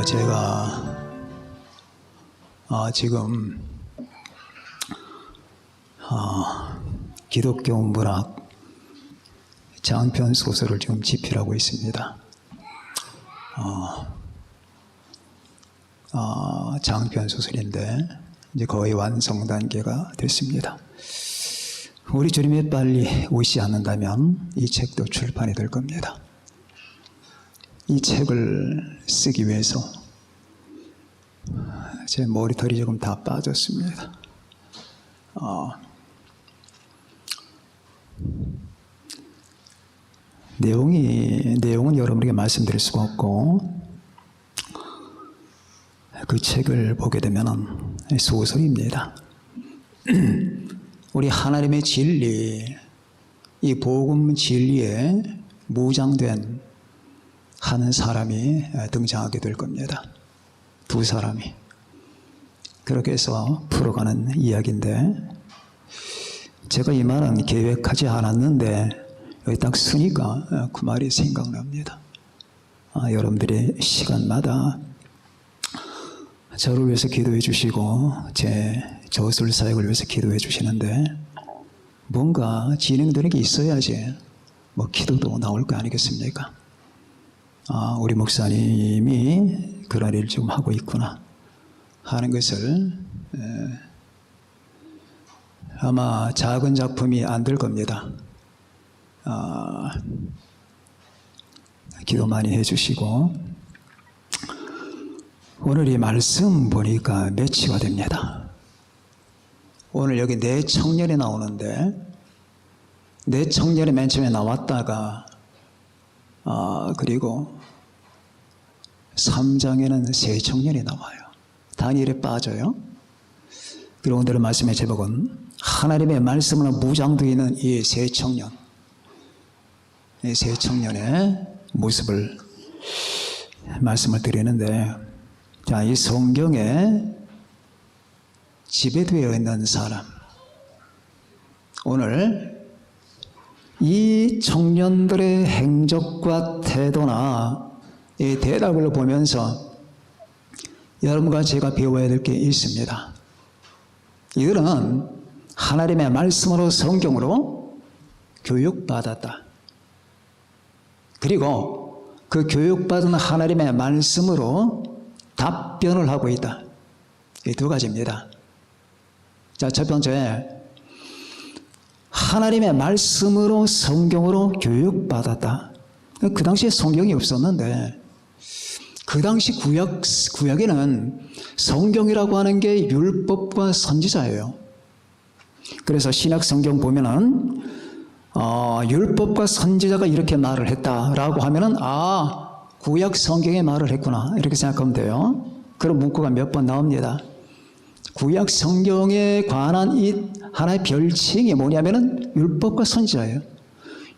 제가 지금 기독교 문학 장편 소설을 지금 집필하고 있습니다. 장편 소설인데 이제 거의 완성 단계가 됐습니다. 우리 주님이 빨리 오시지 않는다면 이 책도 출판이 될 겁니다. 이 책을 쓰기 위해서 제 머리털이 조금 다 빠졌습니다. 내용은 여러분에게 말씀드릴 수가 없고, 그 책을 보게 되면 소설입니다. 우리 하나님의 진리, 이 복음 진리에 무장된 한 사람이 등장하게 될 겁니다. 두 사람이. 그렇게 해서 풀어가는 이야기인데, 제가 이 말은 계획하지 않았는데 여기 딱 쓰니까 그 말이 생각납니다. 여러분들이 시간마다 저를 위해서 기도해 주시고 제 저술 사역을 위해서 기도해 주시는데, 뭔가 진행되는 게 있어야지 뭐 기도도 나올 거 아니겠습니까? 우리 목사님이 그런 일을 좀 하고 있구나 하는 것을, 아마 작은 작품이 안 될 겁니다. 기도 많이 해주시고, 오늘 이 말씀 보니까 매치가 됩니다. 오늘 여기 내 청년이 나오는데, 내 청년이 맨 처음에 나왔다가 그리고 3장에는 새 청년이 나와요. 다니엘에 빠져요. 그리고 오늘의 말씀의 제목은 하나님의 말씀으로 무장되어 있는 이 새 청년, 이 새 청년의 모습을 말씀을 드리는데, 자, 이 성경에 지배되어 있는 사람, 오늘 이 청년들의 행적과 태도나 이 대답을 보면서 여러분과 제가 배워야 될 게 있습니다. 이들은 하나님의 말씀으로, 성경으로 교육받았다. 그리고 그 교육받은 하나님의 말씀으로 답변을 하고 있다. 이 두 가지입니다. 자, 첫 번째, 하나님의 말씀으로, 성경으로 교육받았다. 그 당시에 성경이 없었는데, 그 당시 구약에는 성경이라고 하는 게 율법과 선지자예요. 그래서 신약 성경 보면은 율법과 선지자가 이렇게 말을 했다라고 하면은 구약 성경에 말을 했구나 이렇게 생각하면 돼요. 그런 문구가 몇 번 나옵니다. 구약 성경에 관한 이 하나의 별칭이 뭐냐면은 율법과 선지자예요.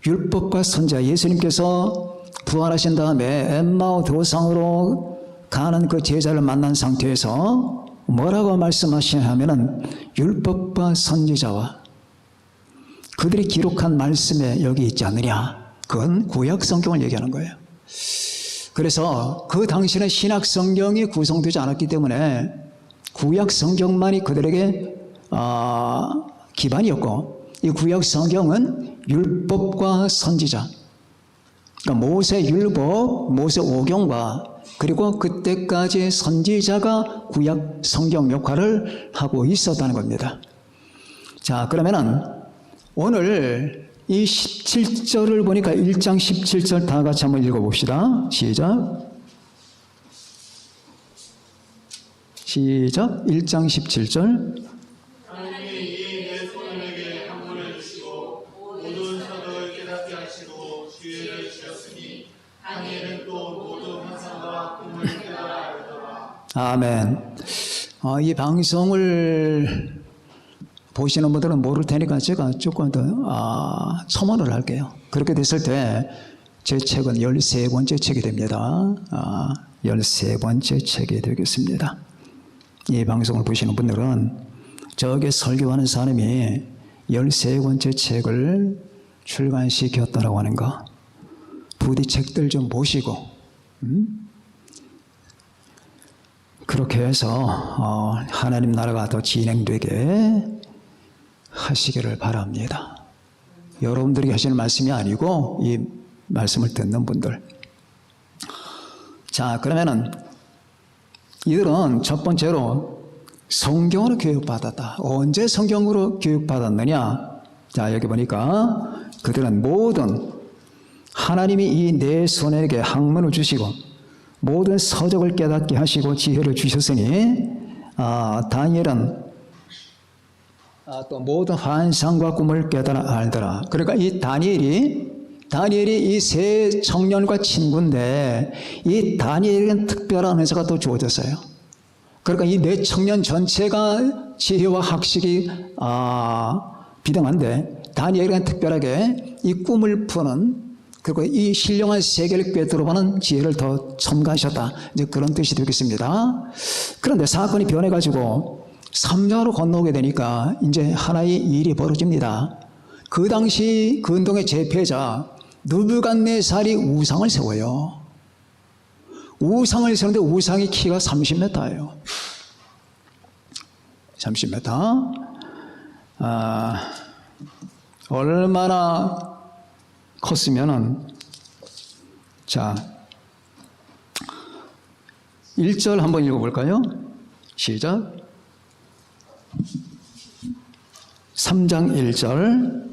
율법과 선지자, 예수님께서 부활하신 다음에 엠마오 도상으로 가는 그 제자를 만난 상태에서 뭐라고 말씀하시냐 하면은 율법과 선지자와 그들이 기록한 말씀에 여기 있지 않느냐. 그건 구약 성경을 얘기하는 거예요. 그래서 그 당시에는 신약 성경이 구성되지 않았기 때문에 구약 성경만이 그들에게 기반이었고, 이 구약 성경은 율법과 선지자, 그러니까 모세 율법, 모세 오경과 그리고 그때까지의 선지자가 구약 성경 역할을 하고 있었다는 겁니다. 자, 그러면은 오늘 이 17절을 보니까 1장 17절 다 같이 한번 읽어봅시다. 시작. 1장 17절. 하나님이 이내 소년에게 한문을 주시고 모든 사도를 깨닫게 하시고 주의를 주셨으니 다니엘은 또 모든 환상과 꿈을 깨달아 알더라. 아멘. 이 방송을 보시는 분들은 모를 테니까 제가 조금 더 첨언을 할게요. 그렇게 됐을 때 제 책은 13번째 책이 됩니다. 13번째 책이 되겠습니다. 이 방송을 보시는 분들은 저게 설교하는 사람이 13번째 책을 출간시켰다라고 하는 거, 부디 책들 좀 보시고 그렇게 해서 하나님 나라가 더 진행되게 하시기를 바랍니다. 여러분들이 하시는 말씀이 아니고 이 말씀을 듣는 분들. 자, 그러면은 이들은 첫 번째로 성경으로 교육받았다. 언제 성경으로 교육받았느냐? 자, 여기 보니까 그들은 모든 하나님이 이 내 손에게 학문을 주시고 모든 서적을 깨닫게 하시고 지혜를 주셨으니 다니엘은 또 모든 환상과 꿈을 깨달아 알더라. 그러니까 이 다니엘이 이 세 청년과 친구인데 이 다니엘에게는 특별한 은사가 또 주어졌어요. 그러니까 이 네 청년 전체가 지혜와 학식이 비등한데 다니엘에게는 특별하게 이 꿈을 푸는 그리고 이 신령한 세계를 꿰뚫어보는 지혜를 더 첨가하셨다. 이제 그런 뜻이 되겠습니다. 그런데 사건이 변해가지고 3장으로 건너오게 되니까 이제 하나의 일이 벌어집니다. 그 당시 근동의 제패자 느부갓네살이 우상을 세워요. 우상을 세우는데 우상의 키가 30m예요. 30m. 얼마나 컸으면은, 자, 1절 한번 읽어볼까요? 시작. 3장 1절.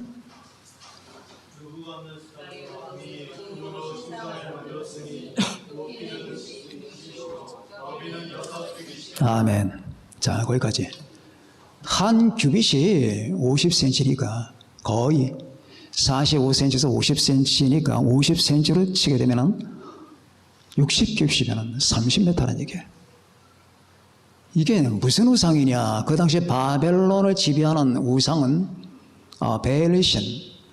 아멘. 자, 거기까지. 한 규빗이 50cm니까 거의 45cm에서 50cm니까 50cm로 치게 되면은 60규빗이면 30m라는 얘기예요. 이게 무슨 우상이냐? 그 당시에 바벨론을 지배하는 우상은 베일신,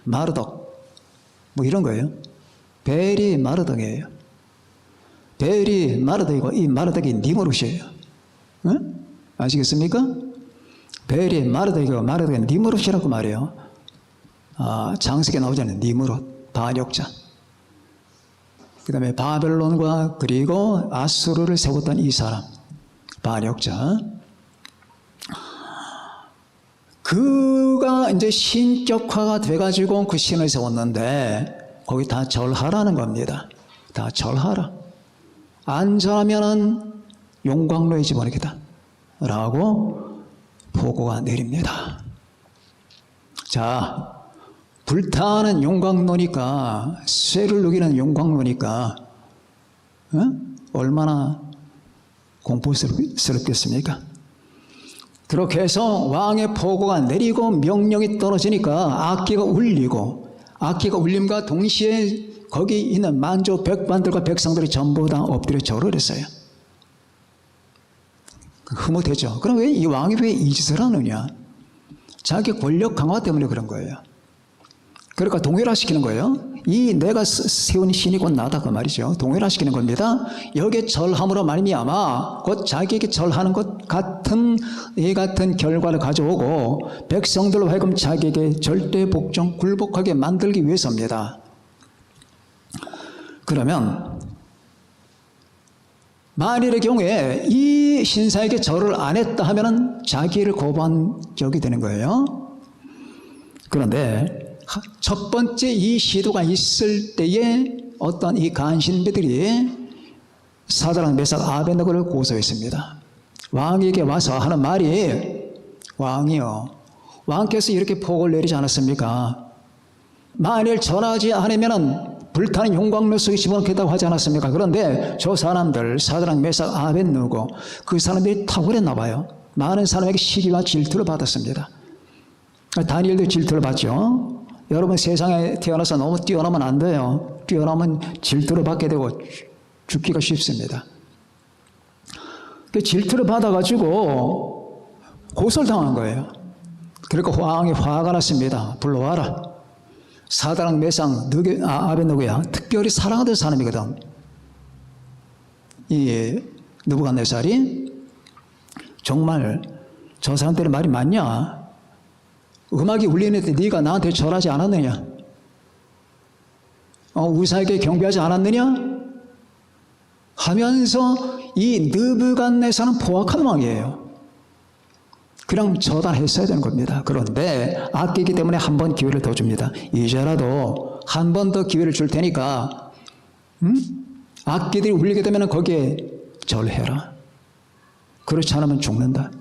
마르덕 뭐 이런 거예요. 벨이 마르덕이에요. 벨이 마르덕이고 이 마르덕이 니무롯이에요. 응? 아시겠습니까? 벨이 마르덕이고 마르덕이 니무롯이라고 말해요. 장세기에 나오잖아요. 니무롯, 반역자. 그 다음에 바벨론과 그리고 아수르를 세웠던 이 사람, 반역자. 그가 이제 신격화가 돼가지고 그 신을 세웠는데 거기 다 절하라는 겁니다. 다 절하라. 안 절하면은 용광로에 집어넣겠다 라고 보고가 내립니다. 자, 불타는 용광로니까, 쇠를 녹이는 용광로니까 얼마나 공포스럽겠습니까? 그렇게 해서 왕의 보고가 내리고 명령이 떨어지니까 악기가 울림과 동시에 거기 있는 만조 백관들과 백성들이 전부 다 엎드려 절을 했어요. 흐뭇했죠. 그럼 왜 이 왕이 왜 이 짓을 하느냐? 자기 권력 강화 때문에 그런 거예요. 그러니까 동일화시키는 거예요. 이 내가 세운 신이 곧 나다 그 말이죠. 동일화시키는 겁니다. 여기에 절함으로 말미암아 곧 자기에게 절하는 것 같은 이 같은 결과를 가져오고 백성들로 하여금 자기에게 절대 복종 굴복하게 만들기 위해서입니다. 그러면 만일의 경우에 이 신사에게 절을 안 했다 하면은 자기를 거부한 격이 되는 거예요. 그런데 첫 번째 이 시도가 있을 때에 어떤 이 간신배들이 사드락, 메삭, 아벤느고를 고소했습니다. 왕에게 와서 하는 말이, 왕이요, 왕께서 이렇게 폭을 내리지 않았습니까? 만일 전하지 않으면은 불타는 용광로 속에 집어넣겠다고 하지 않았습니까? 그런데 저 사람들, 사드락, 메삭, 아벤느고, 그 사람들이 탁월했나 봐요. 많은 사람에게 시기와 질투를 받았습니다. 다니엘도 질투를 받죠. 여러분 세상에 태어나서 너무 뛰어나면 안 돼요. 뛰어나면 질투를 받게 되고 죽기가 쉽습니다. 그 질투를 받아가지고 고소를 당한 거예요. 그러니까 왕이 화가 났습니다. 불러와라. 사드락, 메삭, 아벤느고야 특별히 사랑하던 사람이거든. 이 느부갓네살이 정말 저 사람들의 말이 맞냐? 음악이 울리는데 네가 나한테 절하지 않았느냐? 우사에게 경배하지 않았느냐? 하면서 이 느부갓네살은 포악한 왕이에요. 그냥 처단했어야 되는 겁니다. 그런데 아끼기 때문에 한 번 기회를 더 줍니다. 이제라도 한 번 더 기회를 줄 테니까 악기들이 울리게 되면 거기에 절해라. 그렇지 않으면 죽는다.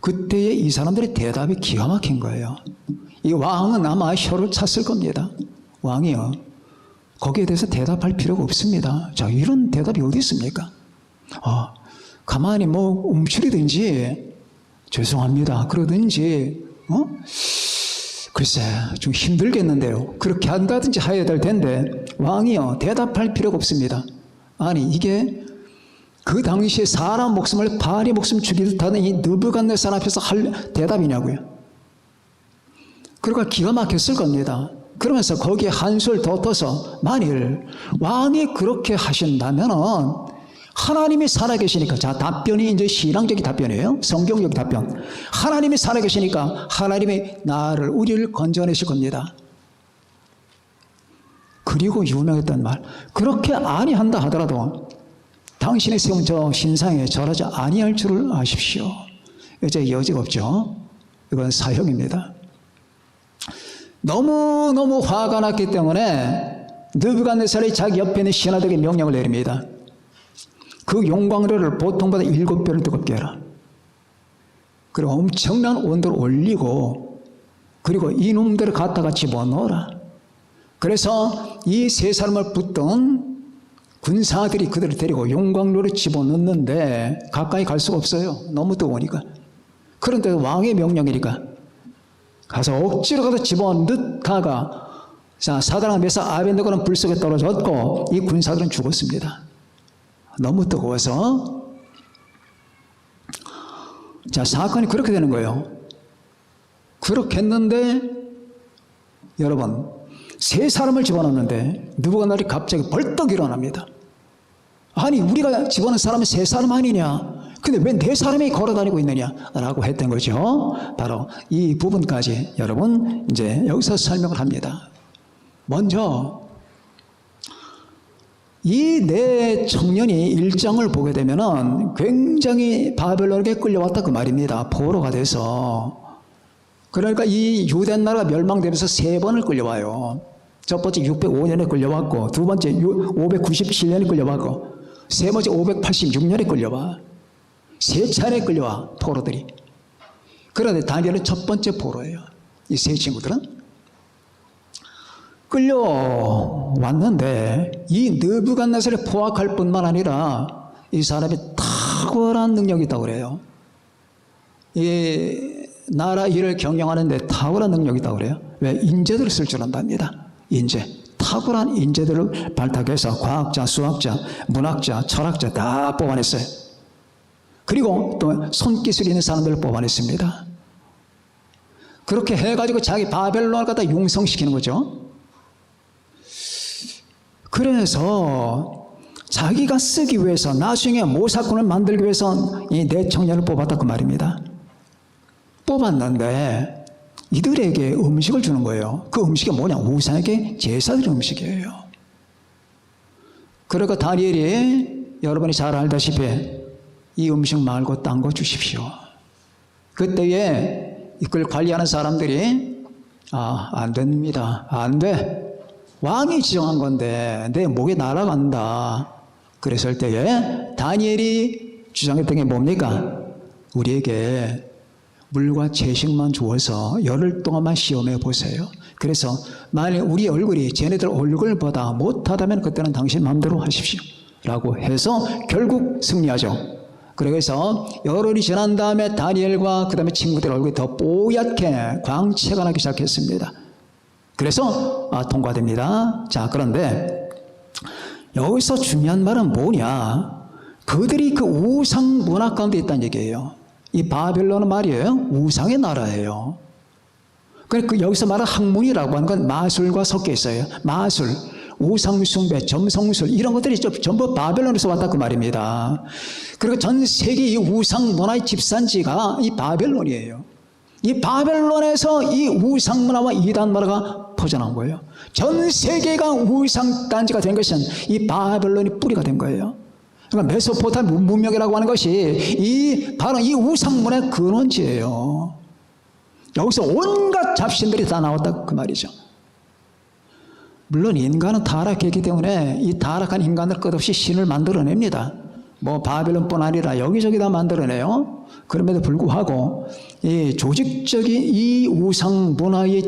그때의 이 사람들의 대답이 기가 막힌 거예요. 이 왕은 아마 혀를 찼을 겁니다. 왕이요, 거기에 대해서 대답할 필요가 없습니다. 자, 이런 대답이 어디 있습니까? 가만히 뭐 움츠리든지 죄송합니다 그러든지 글쎄 좀 힘들겠는데요, 그렇게 한다든지 해야 될 텐데 왕이요, 대답할 필요가 없습니다. 아니, 이게 그 당시에 사람 목숨을 파리 목숨 죽이듯 하는 이 느부갓네살 앞에서 할 대답이냐고요. 그러니까 기가 막혔을 겁니다. 그러면서 거기에 한술 더 떠서 만일 왕이 그렇게 하신다면은 하나님이 살아계시니까, 자, 답변이 이제 신앙적인 답변이에요. 성경적 답변. 하나님이 살아계시니까 하나님이 나를, 우리를 건져내실 겁니다. 그리고 유명했던 말, 그렇게 아니한다 하더라도 당신의 세운 저 신상에 절하지 아니할 줄을 아십시오. 이제 여지가 없죠. 이건 사형입니다. 너무너무 화가 났기 때문에 느부갓네살이 자기 옆에 있는 신하들에게 명령을 내립니다. 그 용광로를 보통보다 7배를 뜨겁게 해라. 그리고 엄청난 온도를 올리고, 그리고 이놈들을 갖다가 집어넣어라. 그래서 이 세 사람을 붙든 군사들이 그들을 데리고 용광로를 집어넣는데 가까이 갈 수가 없어요. 너무 뜨거우니까. 그런데 왕의 명령이니까 가서 억지로 가서 집어넣다가, 자, 사드락 메삭 아벤느고는 불 속에 떨어졌고 이 군사들은 죽었습니다. 너무 뜨거워서. 자, 사건이 그렇게 되는 거예요. 그렇게 했는데 여러분, 세 사람을 집어넣는데 느부갓네살이 갑자기 벌떡 일어납니다. 아니, 우리가 집어넣은 사람은 세 사람 아니냐, 근데 왜 네 사람이 걸어다니고 있느냐 라고 했던 거죠. 바로 이 부분까지 여러분 이제 여기서 설명을 합니다. 먼저 이 네 청년이 일정을 보게 되면은 굉장히 바벨론에게 끌려왔다 그 말입니다. 포로가 돼서. 그러니까 이 유대 나라가 멸망되면서 3번을 끌려와요. 첫 번째 605년에 끌려왔고, 두 번째 597년에 끌려왔고, 세 번째 586년에 끌려와. 3차례 끌려와, 포로들이. 그런데 다니엘은 첫 번째 포로예요. 이 세 친구들은. 끌려왔는데 이 느부갓네살을 포악할 뿐만 아니라 이 사람이 탁월한 능력이 있다고 그래요. 이 나라 일을 경영하는데 탁월한 능력이 있다고 그래요. 왜? 인재들을 쓸 줄 안답니다. 인재. 탁월한 인재들을 발탁해서 과학자, 수학자, 문학자, 철학자 다 뽑아냈어요. 그리고 또 손기술이 있는 사람들을 뽑아냈습니다. 그렇게 해가지고 자기 바벨론을 갖다 융성시키는 거죠. 그래서 자기가 쓰기 위해서, 나중에 모사꾼을 만들기 위해서 이 네 청년을 뽑았다 그 말입니다. 뽑았는데 이들에게 음식을 주는 거예요. 그 음식이 뭐냐? 우상에게 제사드린 음식이에요. 그러니까 다니엘이 여러분이 잘 알다시피 이 음식 말고 딴 거 주십시오. 그때에 이걸 관리하는 사람들이 안 됩니다. 안 돼. 왕이 지정한 건데 내 목에 날아간다. 그랬을 때에 다니엘이 주장했던 게 뭡니까? 우리에게 물과 채식만 주어서 열흘 동안만 시험해 보세요. 그래서 만일 우리 얼굴이 쟤네들 얼굴보다 못하다면 그때는 당신 마음대로 하십시오 라고 해서 결국 승리하죠. 그래서 열흘이 지난 다음에 다니엘과 그 다음에 친구들 얼굴이 더 뽀얗게 광채가 나기 시작했습니다. 그래서 통과됩니다. 자, 그런데 여기서 중요한 말은 뭐냐? 그들이 그 우상 문화 가운데 있다는 얘기예요. 이 바벨론은 말이에요, 우상의 나라예요. 그러니까 여기서 말하는 학문이라고 하는 건 마술과 섞여 있어요. 마술, 우상숭배, 점성술 이런 것들이 전부 바벨론에서 왔다 그 말입니다. 그리고 전 세계 이 우상 문화의 집산지가 이 바벨론이에요. 이 바벨론에서 이 우상 문화와 이단 문화가 퍼져나온 거예요. 전 세계가 우상단지가 된 것은 이 바벨론이 뿌리가 된 거예요. 그러니까 메소포타미아 문명이라고 하는 것이 바로 이 우상문의 근원지예요. 여기서 온갖 잡신들이 다 나왔다 그 말이죠. 물론 인간은 타락했기 때문에 이 타락한 인간들 끝없이 신을 만들어냅니다. 뭐 바벨론뿐 아니라 여기저기 다 만들어내요. 그럼에도 불구하고 이 조직적인 이 우상 문화의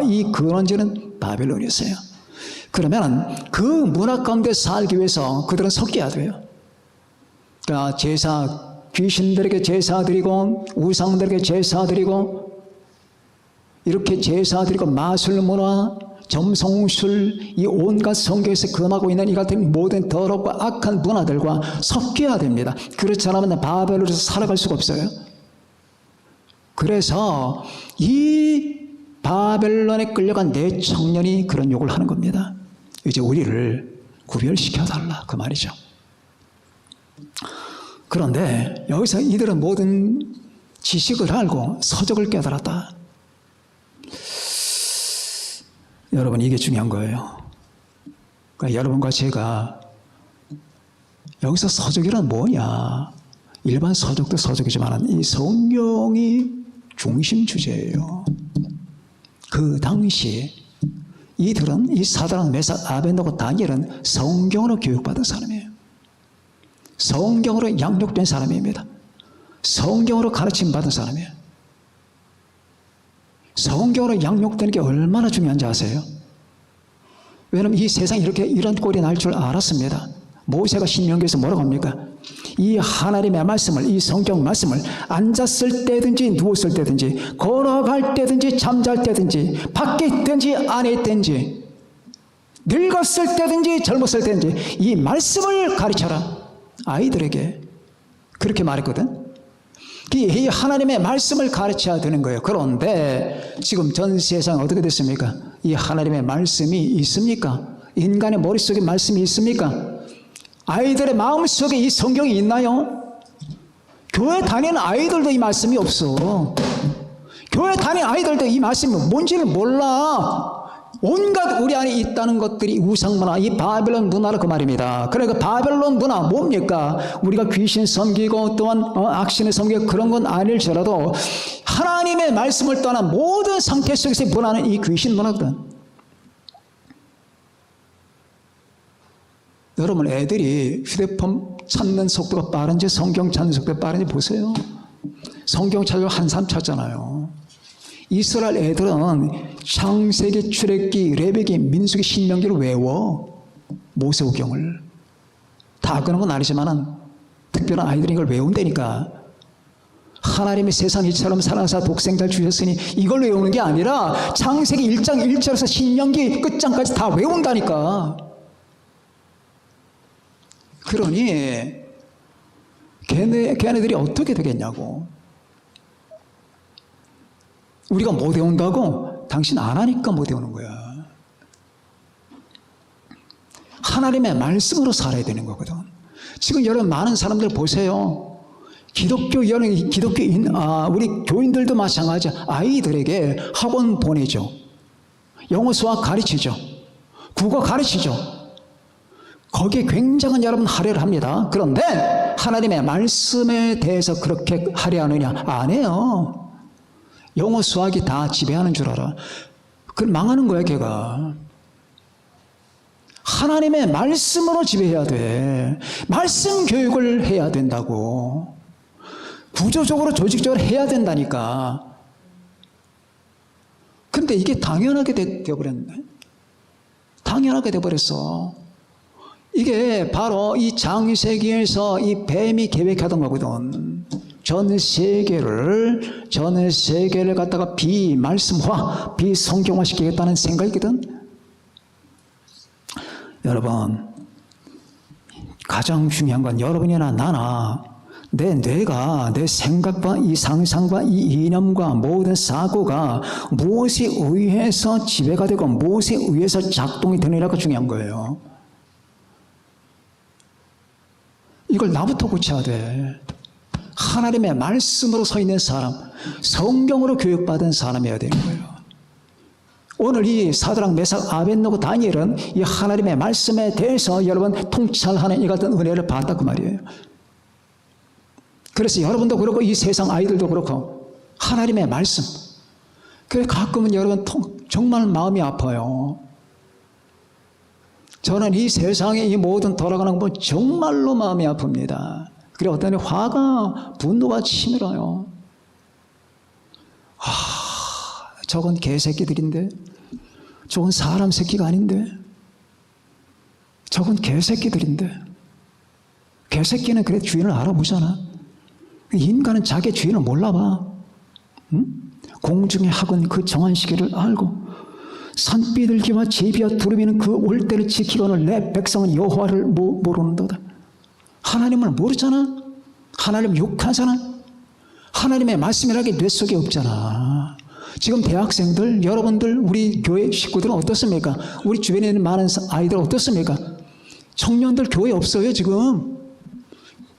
이 근원지는 바벨론이었어요. 그러면 그 문화 가운데 살기 위해서 그들은 섞여야 돼요. 그러니까 귀신들에게 제사 드리고 우상들에게 제사 드리고 이렇게 제사 드리고 마술 문화, 점성술, 이 온갖 성경에서 금하고 있는 이 같은 모든 더럽고 악한 문화들과 섞여야 됩니다. 그렇지 않으면 바벨론에서 살아갈 수가 없어요. 그래서 이 바벨론에 끌려간 내 청년이 그런 욕을 하는 겁니다. 이제 우리를 구별시켜달라 그 말이죠. 그런데 여기서 이들은 모든 지식을 알고 서적을 깨달았다. 여러분 이게 중요한 거예요. 그러니까 여러분과 제가 여기서 서적이란 뭐냐? 일반 서적도 서적이지만 이 성경이 중심 주제예요. 그 당시 이들은 이 사드락, 메삭, 아벤노고 다니엘은 성경으로 교육받은 사람이에요. 성경으로 양육된 사람입니다. 성경으로 가르침 받은 사람이에요. 성경으로 양육되는 게 얼마나 중요한지 아세요? 왜냐하면 이 세상에 이런 꼴이 날 줄 알았습니다. 모세가 신명기에서 뭐라고 합니까? 이 하나님의 말씀을, 이 성경 말씀을 앉았을 때든지 누웠을 때든지 걸어갈 때든지 잠잘 때든지 밖에 있든지 안에 있든지 늙었을 때든지 젊었을 때든지 이 말씀을 가르쳐라. 아이들에게 그렇게 말했거든. 이 하나님의 말씀을 가르쳐야 되는 거예요. 그런데 지금 전 세상에 어떻게 됐습니까? 이 하나님의 말씀이 있습니까? 인간의 머릿속에 말씀이 있습니까? 아이들의 마음속에 이 성경이 있나요? 교회 다니는 아이들도 이 말씀이 없어. 교회 다니는 아이들도 이 말씀이 뭔지를 몰라. 온갖 우리 안에 있다는 것들이 우상문화, 이 바벨론 문화라 그 말입니다. 그러니까 바벨론 문화 뭡니까? 우리가 귀신 섬기고 또한 악신을 섬기고 그런 건 아닐지라도 하나님의 말씀을 떠난 모든 상태 속에서 문화는 이 귀신 문화거든. 여러분 애들이 휴대폰 찾는 속도가 빠른지 성경 찾는 속도가 빠른지 보세요. 성경 찾으려 한참 찾잖아요. 이스라엘 애들은 창세기, 출애굽기, 레위기, 민수기, 신명기를 외워. 모세오경을. 다 그런 건 아니지만 특별한 아이들이 이걸 외운다니까. 하나님이 세상 이처럼 사랑하사 독생자를 주셨으니 이걸 외우는 게 아니라 창세기 1장 1절에서 신명기 끝장까지 다 외운다니까. 그러니 걔네들이 어떻게 되겠냐고. 우리가 못 외운다고? 당신 안 하니까 못 외우는 거야. 하나님의 말씀으로 살아야 되는 거거든. 지금 여러분 많은 사람들 보세요. 기독교인, 우리 교인들도 마찬가지야. 아이들에게 학원 보내죠. 영어 수학 가르치죠. 국어 가르치죠. 거기에 굉장한 여러분 할애를 합니다. 그런데 하나님의 말씀에 대해서 그렇게 할애하느냐? 안 해요. 영어 수학이 다 지배하는 줄 알아. 그건 망하는 거야 걔가. 하나님의 말씀으로 지배해야 돼. 말씀 교육을 해야 된다고. 구조적으로 조직적으로 해야 된다니까. 근데 이게 당연하게 되어버렸네. 당연하게 되어버렸어. 이게 바로 이 창세기에서 이 뱀이 계획하던 거거든. 전 세계를 갖다가 비말씀화, 비성경화 시키겠다는 생각이거든. 여러분, 가장 중요한 건 여러분이나 나나 내 뇌가, 내 생각과 이 상상과 이 이념과 모든 사고가 무엇에 의해서 지배가 되고 무엇에 의해서 작동이 되느냐가 중요한 거예요. 이걸 나부터 고쳐야 돼. 하나님의 말씀으로 서 있는 사람, 성경으로 교육받은 사람이어야 되는 거예요. 오늘 이 사드락, 메삭, 아벳느고, 다니엘은 이 하나님의 말씀에 대해서 여러분 통찰하는 이 같은 은혜를 받았다 그 말이에요. 그래서 여러분도 그렇고 이 세상 아이들도 그렇고 하나님의 말씀. 그래서 가끔은 여러분 정말 마음이 아파요. 저는 이 세상의 이 모든 돌아가는 거 보면 정말로 마음이 아픕니다. 그리고 어떤 화가, 분노가 치밀어요. 저건 개새끼들인데, 저건 사람 새끼가 아닌데, 저건 개새끼들인데, 개새끼는 그래 주인을 알아보잖아. 인간은 자기 주인을 몰라봐. 응? 공중의 학은 그 정한 시기를 알고 산비둘기와 제비와 두루미는 그 올 때를 지키거늘 내 백성은 여호와를 모르는도다. 하나님을 모르잖아. 하나님 욕하잖아. 하나님의 말씀이라는 게 뇌 속에 없잖아. 지금 대학생들, 여러분들, 우리 교회 식구들은 어떻습니까? 우리 주변에 있는 많은 아이들 어떻습니까? 청년들 교회 없어요 지금.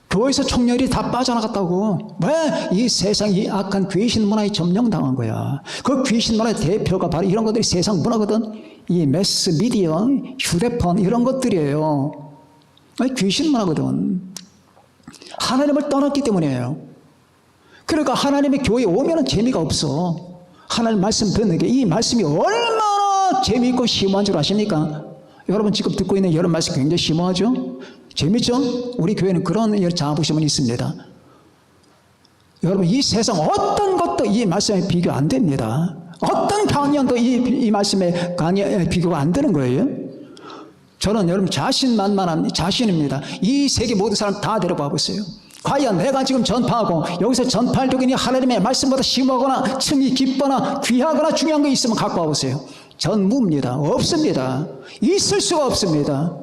교회에서 청년이 다 빠져나갔다고. 왜? 이 세상 이 악한 귀신 문화에 점령당한 거야. 그 귀신 문화의 대표가 바로 이런 것들이 세상 문화거든. 이 매스 미디어, 휴대폰 이런 것들이에요. 귀신 문화거든. 하나님을 떠났기 때문이에요. 그러니까 하나님의 교회에 오면은 재미가 없어. 하나님 말씀 듣는 게 이 말씀이 얼마나 재미있고 심오한 줄 아십니까? 여러분 지금 듣고 있는 여러 말씀 굉장히 심오하죠? 재밌죠? 우리 교회는 그런 자부심은 있습니다. 여러분 이 세상 어떤 것도 이 말씀에 비교 안 됩니다. 어떤 강연도 이 말씀에 비교가 안 되는 거예요. 저는 여러분 자신만만한 자신입니다. 이 세계 모든 사람 다 데려봐 보세요. 과연 내가 지금 전파하고 여기서 전파할 적이 하나님의 말씀보다 심하거나 층이 깊거나 귀하거나 중요한 거 있으면 갖고 와보세요. 전무입니다. 없습니다. 있을 수가 없습니다.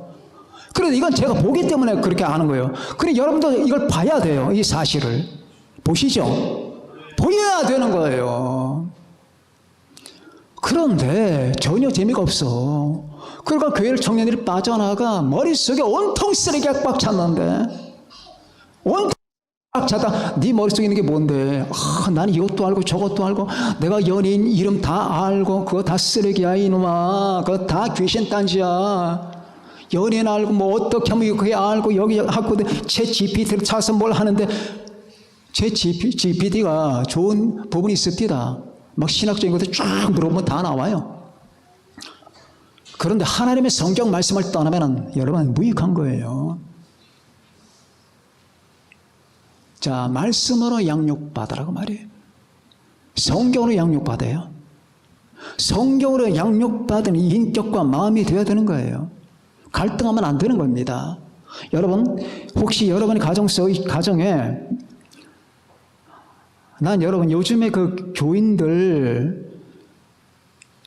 그래서 이건 제가 보기 때문에 그렇게 하는 거예요. 그래 여러분도 이걸 봐야 돼요. 이 사실을. 보시죠. 보여야 되는 거예요. 그런데 전혀 재미가 없어. 그러니까 교회를 청년들이 빠져나가 머릿속에 온통 쓰레기가 꽉 찼는데 온통 꽉 차다. 네 머릿속에 있는 게 뭔데? 나는 이것도 알고 저것도 알고 내가 연예인 이름 다 알고 그거 다 쓰레기야 이놈아. 그거 다 귀신 딴지야. 연예인 알고 뭐 어떻게 하면 그게 알고 여기 하고 제 GPT를 찾아서 뭘 하는데 제 GPT가 좋은 부분이 있습니다. 막 신학적인 것들 쫙 물어보면 다 나와요. 그런데 하나님의 성경 말씀을 떠나면 여러분 무익한 거예요. 자, 말씀으로 양육받으라고 말이에요. 성경으로 양육받아요. 성경으로 양육받은 인격과 마음이 되어야 되는 거예요. 갈등하면 안 되는 겁니다. 여러분, 혹시 여러분의 가정에 난 여러분 요즘에 그 교인들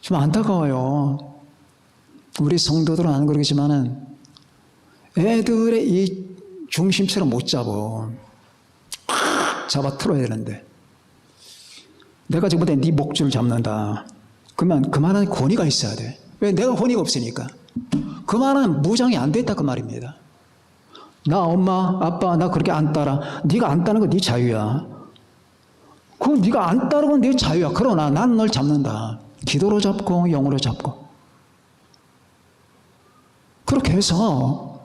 좀 안타까워요. 우리 성도들은 안 그러겠지만은 애들의 이 중심처럼 못 잡아. 잡아 틀어야 되는데 내가 지금부터 네 목줄을 잡는다. 그러면 그만한 권위가 있어야 돼. 왜? 내가 권위가 없으니까. 그만한 무장이 안 됐다 그 말입니다. 나 엄마 아빠 나 그렇게 안 따라. 네가 안 따는 건 네 자유야. 그럼 네가 안 따르면 네 자유야. 그러나 난 널 잡는다. 기도로 잡고 영으로 잡고. 그렇게 해서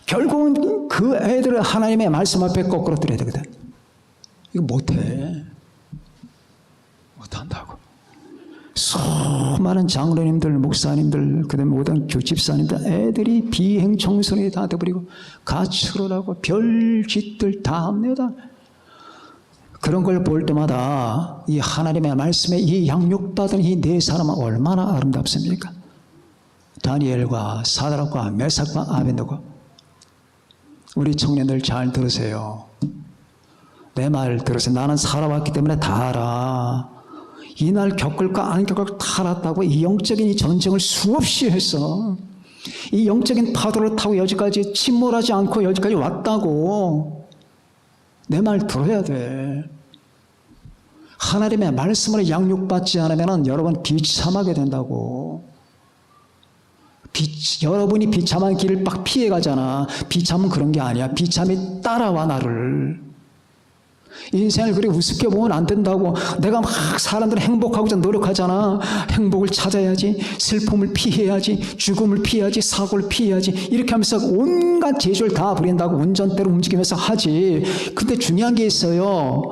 결국은 그 애들을 하나님의 말씀 앞에 거꾸로 들여야 되거든. 이거 못해. 못한다고. 수많은 장로님들, 목사님들, 그 다음에 모든 집사님들, 애들이 비행 청소년이 다 돼버리고 가출을 하고 별짓들 다 합니다. 그런 걸 볼 때마다 이 하나님의 말씀에 이 양육받은 이 네 사람은 얼마나 아름답습니까? 다니엘과 사드락과 메삭과 아벳느고. 우리 청년들 잘 들으세요. 내 말 들으세요. 나는 살아왔기 때문에 다 알아. 이날 겪을까 안 겪을까 다 알았다고. 이 영적인 이 전쟁을 수없이 했어. 이 영적인 파도를 타고 여기까지 침몰하지 않고 여기까지 왔다고. 내 말 들어야 돼. 하나님의 말씀을 양육받지 않으면 여러분 비참하게 된다고. 여러분이 비참한 길을 막 피해가잖아. 비참은 그런 게 아니야. 비참이 따라와 나를. 인생을 그렇게 우습게 보면 안 된다고. 내가 막 사람들은 행복하고자 노력하잖아. 행복을 찾아야지, 슬픔을 피해야지, 죽음을 피해야지, 사고를 피해야지, 이렇게 하면서 온갖 재주를 다 부린다고 운전대로 움직이면서 하지. 근데 중요한 게 있어요.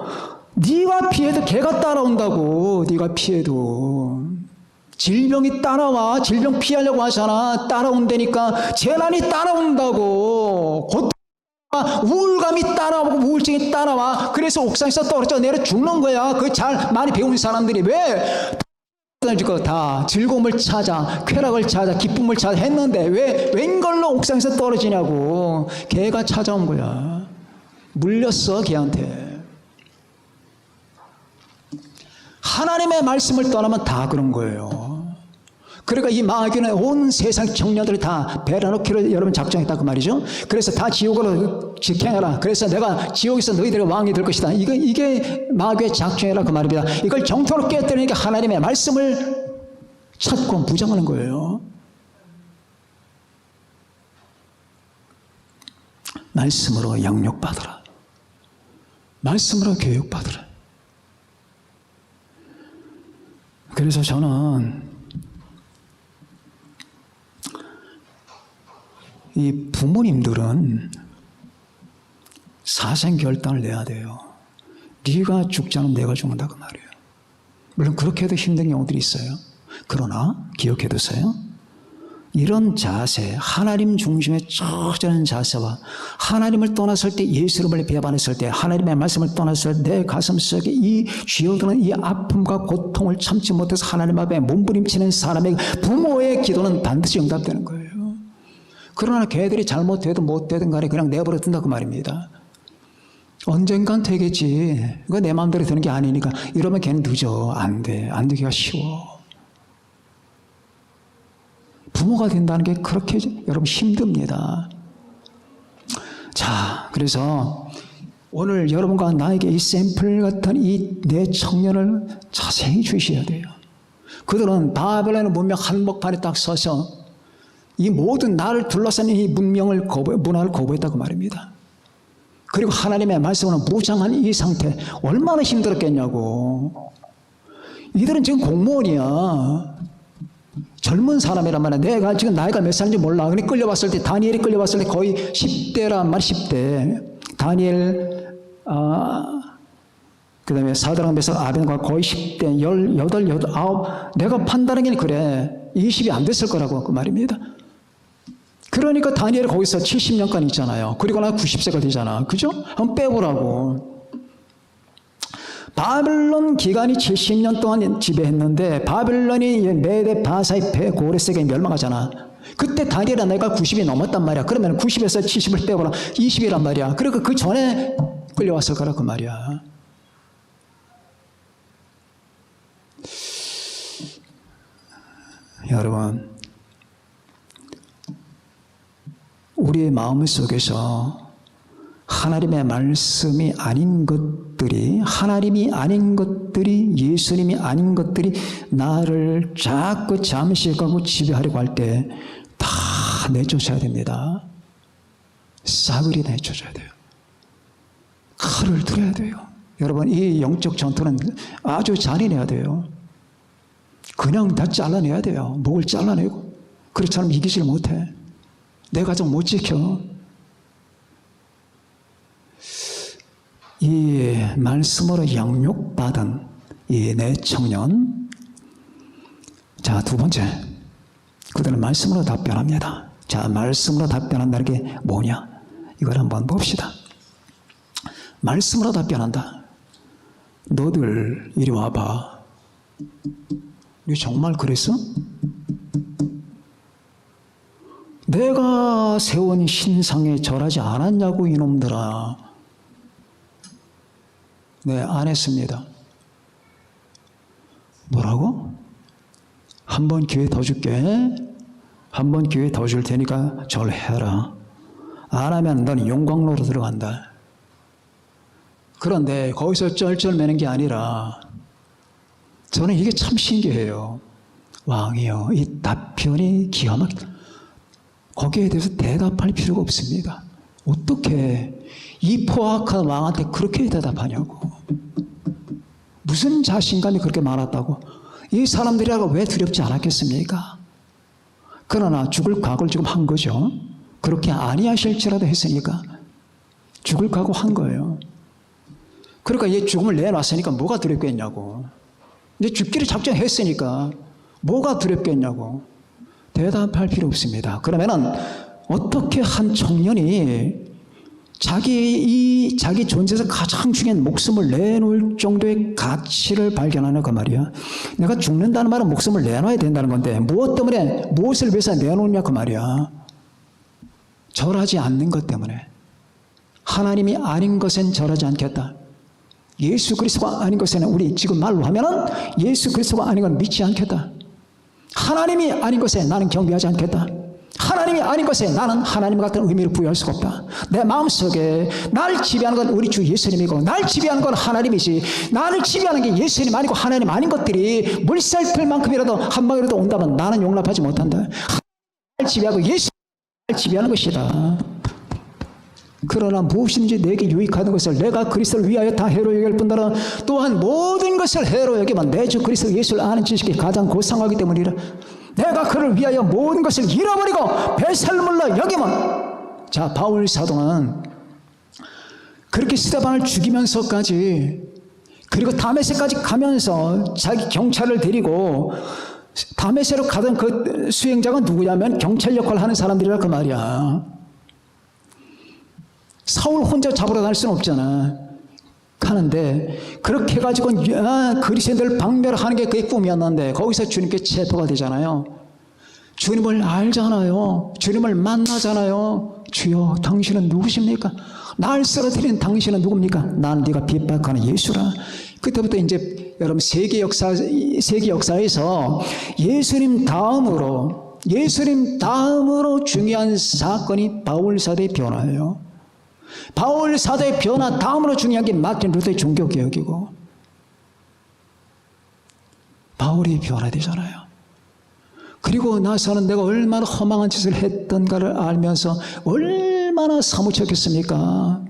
네가 피해도 걔가 따라온다고. 네가 피해도 질병이 따라와. 질병 피하려고 하잖아. 따라온다니까. 재난이 따라온다고. 고통, 우울감이 따라오고 우울증이 따라와. 그래서 옥상에서 떨어져 내려 죽는 거야. 그 잘 많이 배운 사람들이 왜 다 즐거움을 찾아, 쾌락을 찾아, 기쁨을 찾아 했는데 왜 웬걸로 옥상에서 떨어지냐고. 걔가 찾아온 거야. 물렸어 걔한테. 하나님의 말씀을 떠나면 다 그런 거예요. 그러니까 이 마귀는 온 세상 청년들이 다 배려놓기를 여러분 작정했다 그 말이죠. 그래서 다 지옥으로 직행해라. 그래서 내가 지옥에서 너희들의 왕이 될 것이다. 이게 마귀의 작정이라 그 말입니다. 이걸 정토로 깨뜨리니까 하나님의 말씀을 찾고 부정하는 거예요. 말씀으로 양육받으라. 말씀으로 교육받으라. 그래서 저는 이 부모님들은 사생결단을 내야 돼요. 네가 죽지 않으면 내가 죽는다 그 말이에요. 물론 그렇게 해도 힘든 경우들이 있어요. 그러나 기억해두세요. 이런 자세, 하나님 중심의 적절한 자세와 하나님을 떠났을 때, 예수를 배반했을 때, 하나님의 말씀을 떠났을 때 내 가슴 속에 이 쥐어드는 이 아픔과 고통을 참지 못해서 하나님 앞에 몸부림치는 사람의 부모의 기도는 반드시 응답되는 거예요. 그러나 걔들이 잘못해도 못되든 간에 그냥 내버려 둔다 그 말입니다. 언젠간 되겠지. 그거 내 마음대로 되는 게 아니니까. 이러면 걔는 늦어. 안 돼. 안 되기가 쉬워. 부모가 된다는 게 그렇게 여러분 힘듭니다. 자, 그래서 오늘 여러분과 나에게 이 샘플 같은 이 내 청년을 자세히 주셔야 돼요. 그들은 바벨론의 문명 한복판에 딱 서서 이 모든 나를 둘러싼 이 문화를 거부했다고 말입니다. 그리고 하나님의 말씀으로 무장한 이 상태 얼마나 힘들었겠냐고. 이들은 지금 공무원이야. 젊은 사람이란 말이야. 내가 지금 나이가 몇 살인지 몰라. 근데 끌려왔을 때, 다니엘이 끌려왔을 때 거의 10대란 말이야. 10대. 다니엘, 그 다음에 사드락 메삭 아벤과 거의 10대, 18, 9. 내가 판단하기는 그래. 20이 안 됐을 거라고 그 말입니다. 그러니까 다니엘이 거기서 70년간 있잖아요. 그리고 나 90세가 되잖아. 그죠? 한번 빼보라고. 바벨론 기간이 70년 동안 지배했는데 바벨론이 메대 바사의 고레스에게 멸망하잖아. 그때 다니엘은 내가 90이 넘었단 말이야. 그러면 90에서 70을 빼보라. 20이란 말이야. 그러니까 그 전에 끌려왔을 거라 그 말이야. 여러분, 우리의 마음 속에서 하나님의 말씀이 아닌 것들이, 하나님이 아닌 것들이, 예수님이 아닌 것들이 나를 자꾸 잠식하고 지배하려고 할 때 다 내쫓아야 됩니다. 싸그리 내쫓아야 돼요. 칼을 들어야 돼요. 여러분, 이 영적 전투는 아주 잔인해야 돼요. 그냥 다 잘라내야 돼요. 목을 잘라내고. 그렇지 않으면 이기질 못해. 내 가정 못 지켜. 이 말씀으로 양육받은 이 내 청년. 자, 두 번째. 그들은 말씀으로 답변합니다. 자, 말씀으로 답변한다는 게 뭐냐? 이걸 한번 봅시다. 말씀으로 답변한다. 너들 이리 와봐. 너 정말 그랬어? 내가 세운 신상에 절하지 않았냐고 이놈들아. 네, 안 했습니다. 뭐라고? 한 번 기회 더 줄게. 한 번 기회 더 줄 테니까 절해라. 안 하면 넌 용광로로 들어간다. 그런데 거기서 쩔쩔매는 게 아니라 저는 이게 참 신기해요. 왕이요, 이 답변이 기가 막히다. 거기에 대해서 대답할 필요가 없습니다. 어떻게 이 포악한 왕한테 그렇게 대답하냐고. 무슨 자신감이 그렇게 많았다고. 이 사람들이라고 왜 두렵지 않았겠습니까? 그러나 죽을 각오를 지금 한 거죠. 그렇게 아니하실지라도 했으니까 죽을 각오한 거예요. 그러니까 얘 죽음을 내놨으니까 뭐가 두렵겠냐고. 이제 죽기를 작정했으니까 뭐가 두렵겠냐고. 대답할 필요 없습니다. 그러면은 어떻게 한 청년이 자기 존재에서 가장 중요한 목숨을 내놓을 정도의 가치를 발견하는 그 말이야. 내가 죽는다는 말은 목숨을 내놔야 된다는 건데 무엇 때문에 무엇을 위해서 내놓냐 그 말이야. 절하지 않는 것 때문에. 하나님이 아닌 것은 절하지 않겠다. 예수 그리스도가 아닌 것에는 우리 지금 말로 하면은 예수 그리스도가 아닌 건 믿지 않겠다. 하나님이 아닌 것에 나는 경배하지 않겠다. 하나님이 아닌 것에 나는 하나님 같은 의미를 부여할 수가 없다. 내 마음속에 날 지배하는 건 우리 주 예수님이고 날 지배하는 건 하나님이지, 나를 지배하는 게 예수님 아니고 하나님 아닌 것들이 물살틀만큼이라도 한 방이라도 온다면 나는 용납하지 못한다. 하나님을 지배하고 예수님을 지배하는 것이다. 그러나 무엇이든지 내게 유익하는 것을 내가 그리스도를 위하여 다 해로 여길 뿐더러 또한 모든 것을 해로 여기면 내 주 그리스도 예수를 아는 지식이 가장 고상하기 때문이라. 내가 그를 위하여 모든 것을 잃어버리고 배설물로 여기면. 자, 바울 사도는 그렇게 스데반을 죽이면서까지, 그리고 다메섹까지 가면서 자기 경찰을 데리고 다메섹으로 가던 그 수행자가 누구냐면 경찰 역할을 하는 사람들이라 그 말이야. 사울 혼자 잡으러 갈 수는 없잖아. 가는데 그렇게 해가지고 그리스도인들을 박멸하는 게 그의 꿈이었는데 거기서 주님께 체포가 되잖아요. 주님을 알잖아요. 주님을 만나잖아요. 주여 당신은 누구십니까? 날 쓰러뜨린 당신은 누굽니까? 난 네가 핍박하는 예수라. 그때부터 이제 여러분 세계 역사에서 예수님 다음으로 중요한 사건이 바울 사도의 변화예요. 바울 사도의 변화 다음으로 중요한 게 마틴 루터의 종교개혁이고, 바울이 변화되잖아요. 그리고 나서는 내가 얼마나 허망한 짓을 했던가를 알면서 얼마나 사무쳤겠습니까?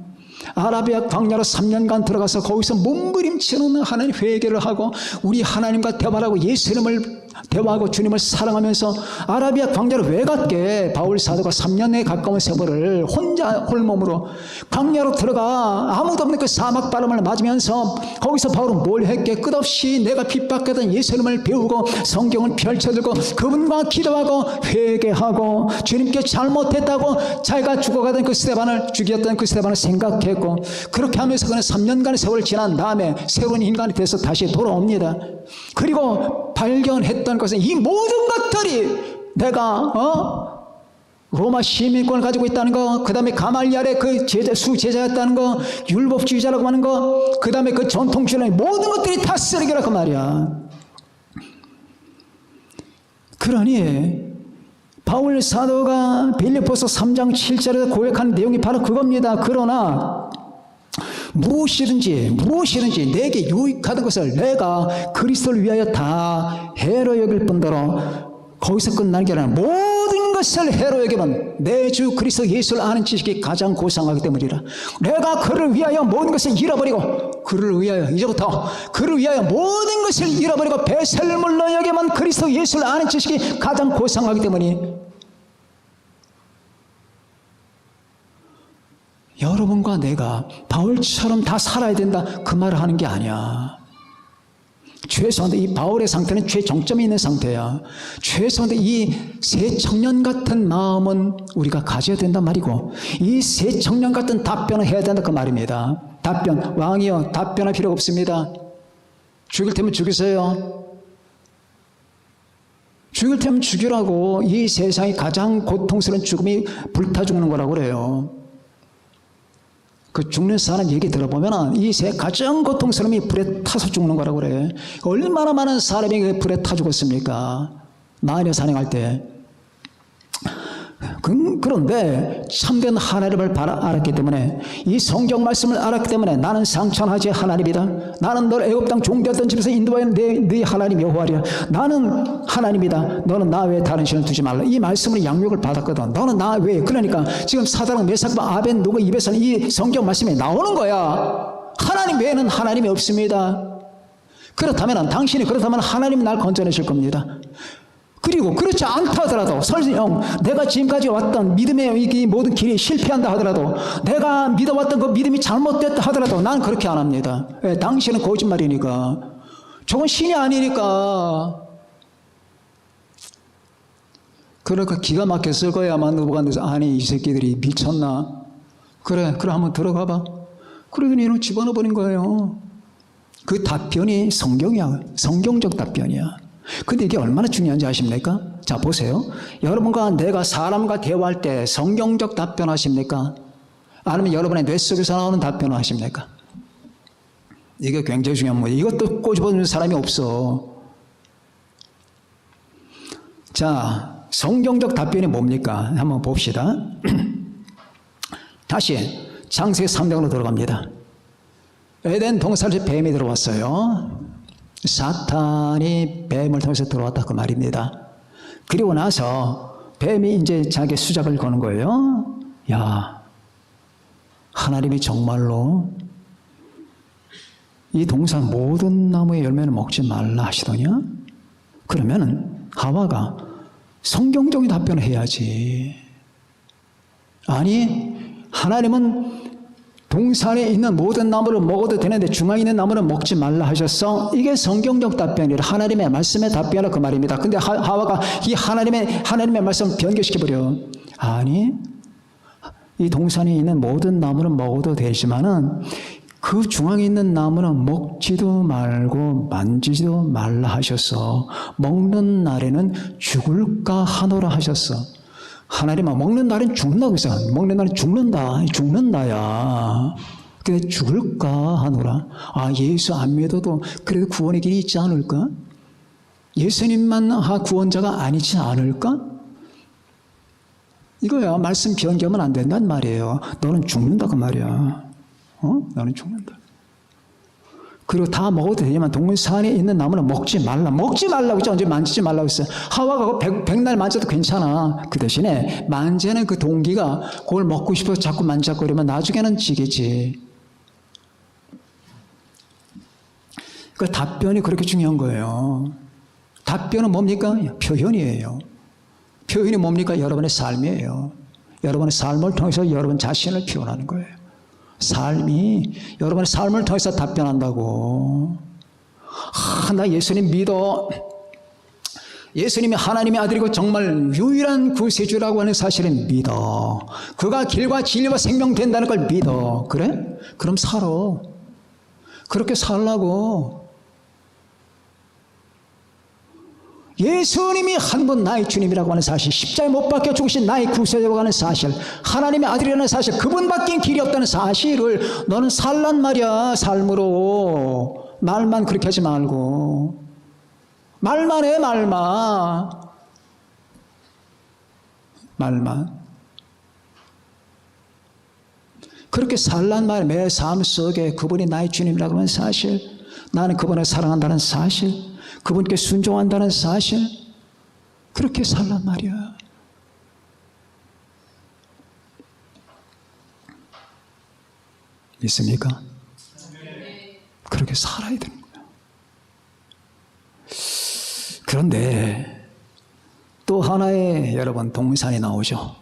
아라비아 광야로 3년간 들어가서 거기서 몸부림치는 하나님 회개를 하고 우리 하나님과 대화하고 예수님을 대화하고 주님을 사랑하면서 아라비아 광야로 왜 갔게? 바울 사도가 3년에 가까운 세월을 혼자 홀몸으로 광야로 들어가 아무도 없는 그 사막 바람을 맞으면서 거기서 바울은 뭘 했게? 끝없이 내가 핍박하던 예수님을 배우고 성경을 펼쳐들고 그분과 기도하고 회개하고 주님께 잘못했다고 자기가 죽어가던 그 스데반을 죽였던 그 스데반을 생각했고, 그렇게 하면서 그는 3년간의 세월을 지난 다음에 새로운 인간이 돼서 다시 돌아옵니다. 그리고 발견했던 것은 이 모든 것들이 내가 로마 시민권을 가지고 있다는 거, 그 다음에 가말리알의 그 수제자였다는 거, 율법주의자라고 하는 거, 그 다음에 그 전통주의 모든 것들이 다 쓰레기라고 말이야. 그러니 바울 사도가 빌립보서 3장 7절에서 고백하는 내용이 바로 그겁니다. 그러나 무엇이든지 내게 유익하던 것을 내가 그리스도를 위하여 다 해로 여길 뿐더러, 거기서 끝나는 게 아니라 모든 것을 해로 여기면 내 주 그리스도 예수를 아는 지식이 가장 고상하기 때문이라. 내가 그를 위하여 모든 것을 잃어버리고, 그를 위하여 이제부터 그를 위하여 모든 것을 잃어버리고 배설물로 여기면 그리스도 예수를 아는 지식이 가장 고상하기 때문이. 여러분과 내가 바울처럼 다 살아야 된다 그 말을 하는 게 아니야. 최소한도 이 바울의 상태는 최정점에 있는 상태야. 최소한도 이 새 청년 같은 마음은 우리가 가져야 된단 말이고, 이 새 청년 같은 답변을 해야 된다 그 말입니다. 답변, 왕이여 답변할 필요가 없습니다. 죽일 테면 죽이세요. 죽일 테면 죽이라고. 이 세상이 가장 고통스러운 죽음이 불타 죽는 거라고 그래요. 그 죽는 사람 얘기 들어보면 이 세 가장 고통스러움이 불에 타서 죽는 거라고 그래. 얼마나 많은 사람이 불에 타 죽었습니까? 마녀 사냥할 때. 그런데 참된 하나님을 알았기 때문에, 이 성경 말씀을 알았기 때문에 나는 상천하지 하나님이다. 나는 널 애굽 땅 종되었던 집에서 인도하여 네 하나님 여호와리라. 나는 하나님이다. 너는 나 외에 다른 신을 두지 말라. 이 말씀을 양육을 받았거든. 너는 나 외에. 그러니까 지금 사드락 메삭과 아벤노고 입에서는 이 성경 말씀이 나오는 거야. 하나님 외에는 하나님이 없습니다. 그렇다면 당신이 그렇다면 하나님이 날 건져내실 겁니다. 그리고 그렇지 않다 하더라도, 설령 내가 지금까지 왔던 믿음의 이 모든 길이 실패한다 하더라도, 내가 믿어왔던 그 믿음이 잘못됐다 하더라도 난 그렇게 안 합니다. 왜? 당신은 거짓말이니까. 저건 신이 아니니까. 그러니까 기가 막혀 쓸 거야. 느부갓네살, 아니 이 새끼들이 미쳤나? 그래 한번 들어가 봐. 그러더니 이놈 집어넣어 버린 거예요. 그 답변이 성경이야. 성경적 답변이야. 근데 이게 얼마나 중요한지 아십니까? 자, 보세요. 여러분과 내가 사람과 대화할 때 성경적 답변 하십니까? 아니면 여러분의 뇌 속에서 나오는 답변을 하십니까? 이게 굉장히 중요한 거예요. 이것도 꼬집어주는 사람이 없어. 자, 성경적 답변이 뭡니까? 한번 봅시다. 다시 창세기 3장으로 들어갑니다. 에덴 동산에서 뱀이 들어왔어요. 사탄이 뱀을 통해서 들어왔다 그 말입니다. 그리고 나서 뱀이 이제 자기 수작을 거는 거예요. 야, 하나님이 정말로 이 동산 모든 나무의 열매는 먹지 말라 하시더냐? 그러면은 하와가 성경적인 답변을 해야지. 아니, 하나님은 동산에 있는 모든 나무를 먹어도 되는데 중앙에 있는 나무는 먹지 말라 하셨어. 이게 성경적 답변이라, 하나님의 말씀의 답변이라 그 말입니다. 근데 하와가 이 하나님의 말씀을 변개시켜버려. 아니, 이 동산에 있는 모든 나무는 먹어도 되지만은 그 중앙에 있는 나무는 먹지도 말고 만지지도 말라 하셨어. 먹는 날에는 죽을까 하노라 하셨어. 하나님은 먹는 날은 죽는다고 했어. 먹는 날은 죽는다야. 그래, 죽을까 하노라. 아, 예수 안 믿어도 그래도 구원의 길이 있지 않을까? 예수님만 구원자가 아니지 않을까? 이거야. 말씀 변경은 안 된단 말이에요. 너는 죽는다 그 말이야. 너는 죽는다. 그리고 다 먹어도 되지만 동산에 있는 나무는 먹지 말라고 했죠. 언제 만지지 말라고 했어요. 하와가 백날 만져도 괜찮아. 그 대신에 만지는 그 동기가 그걸 먹고 싶어서 자꾸 만져거리면 나중에는 지겠지. 그 답변이 그렇게 중요한 거예요. 답변은 뭡니까? 표현이에요. 표현이 뭡니까? 여러분의 삶이에요. 여러분의 삶을 통해서 여러분 자신을 표현하는 거예요. 삶이 여러분의 삶을 통해서 답변한다고. 나 예수님 믿어. 예수님이 하나님의 아들이고 정말 유일한 구세주라고 하는 사실을 믿어. 그가 길과 진리와 생명 된다는 걸 믿어. 그래? 그럼 살아. 그렇게 살라고. 예수님이 한 분 나의 주님이라고 하는 사실, 십자가에 못 박혀 죽으신 나의 구세주라고 하는 사실, 하나님의 아들이라는 사실, 그분밖에 길이 없다는 사실을 너는 살란 말이야. 삶으로. 말만 그렇게 하지 말고. 말만 해. 말만. 그렇게 살란 말, 내 삶 속에 그분이 나의 주님이라고 하는 사실, 나는 그분을 사랑한다는 사실, 그분께 순종한다는 사실, 그렇게 살란 말이야. 믿습니까? 그렇게 살아야 되는 거야. 그런데 또 하나의 여러분 동산이 나오죠.